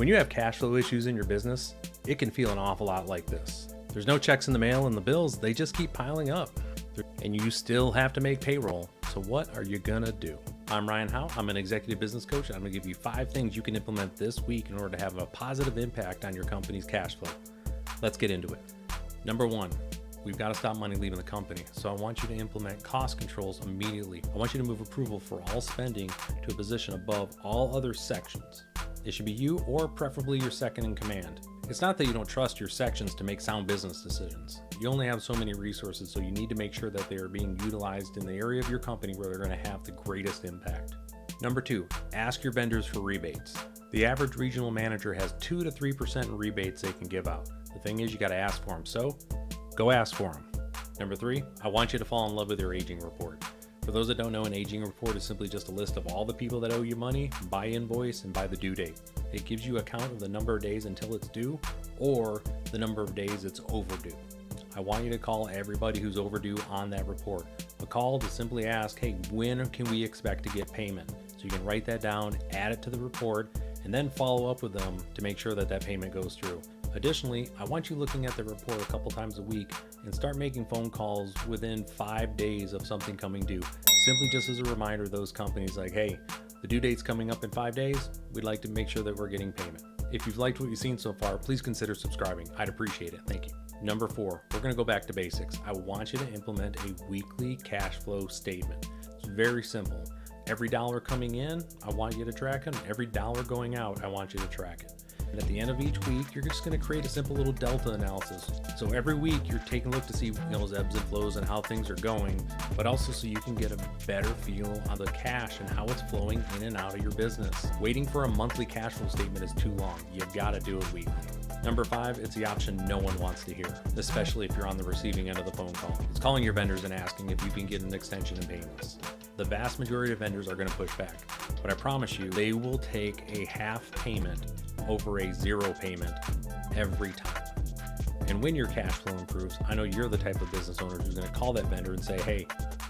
When you have cash flow issues in your business, it can feel an awful lot like this. There's no checks in the mail and the bills, they just keep piling up. And you still have to make payroll. So what are you gonna do? I'm Ryan Howe. I'm an executive business coach. I'm gonna give you 5 things you can implement this week in order to have a positive impact on your company's cash flow. Let's get into it. Number 1, we've got to stop money leaving the company. So I want you to implement cost controls immediately. I want you to move approval for all spending to a position above all other sections. It should be you or preferably your second in command. It's not that you don't trust your sections to make sound business decisions. You only have so many resources, so you need to make sure that they are being utilized in the area of your company where they're going to have the greatest impact. Number 2, ask your vendors for rebates. The average regional manager has 2 to 3% in rebates they can give out. The thing is, you got to ask for them, so go ask for them. Number 3, I want you to fall in love with your aging report. For those that don't know, an aging report is simply just a list of all the people that owe you money by invoice and by the due date. It gives you a count of the number of days until it's due or the number of days it's overdue. I want you to call everybody who's overdue on that report. A call to simply ask, hey, when can we expect to get payment? So you can write that down, add it to the report, and then follow up with them to make sure that that payment goes through. Additionally, I want you looking at the report a couple times a week and start making phone calls within 5 days of something coming due. Simply just as a reminder to those companies like, hey, the due date's coming up in 5 days. We'd like to make sure that we're getting payment. If you've liked what you've seen so far, please consider subscribing. I'd appreciate it. Thank you. Number 4, we're going to go back to basics. I want you to implement a weekly cash flow statement. It's very simple. Every dollar coming in, I want you to track it. Every dollar going out, I want you to track it. And at the end of each week, you're just going to create a simple little delta analysis. So every week you're taking a look to see those ebbs and flows and how things are going, but also so you can get a better feel on the cash and how it's flowing in and out of your business. Waiting for a monthly cash flow statement is too long. You got to do it weekly. Number 5, it's the option no one wants to hear, especially if you're on the receiving end of the phone call. It's calling your vendors and asking if you can get an extension in payments. The vast majority of vendors are going to push back, but I promise you, they will take a half payment over a 0 payment every time. And when your cash flow improves, I know you're the type of business owner who's going to call that vendor and say, hey,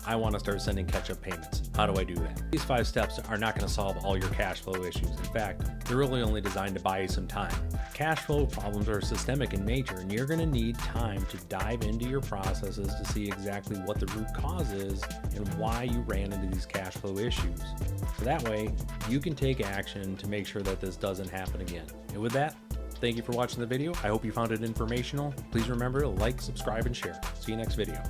I want to start sending catch-up payments. How do I do that? These 5 steps are not going to solve all your cash flow issues. In fact, they're really only designed to buy you some time. Cash flow problems are systemic in nature, and you're going to need time to dive into your processes to see exactly what the root cause is and why you ran into these cash flow issues. So that way, you can take action to make sure that this doesn't happen again. And with that, thank you for watching the video. I hope you found it informational. Please remember to like, subscribe, and share. See you next video.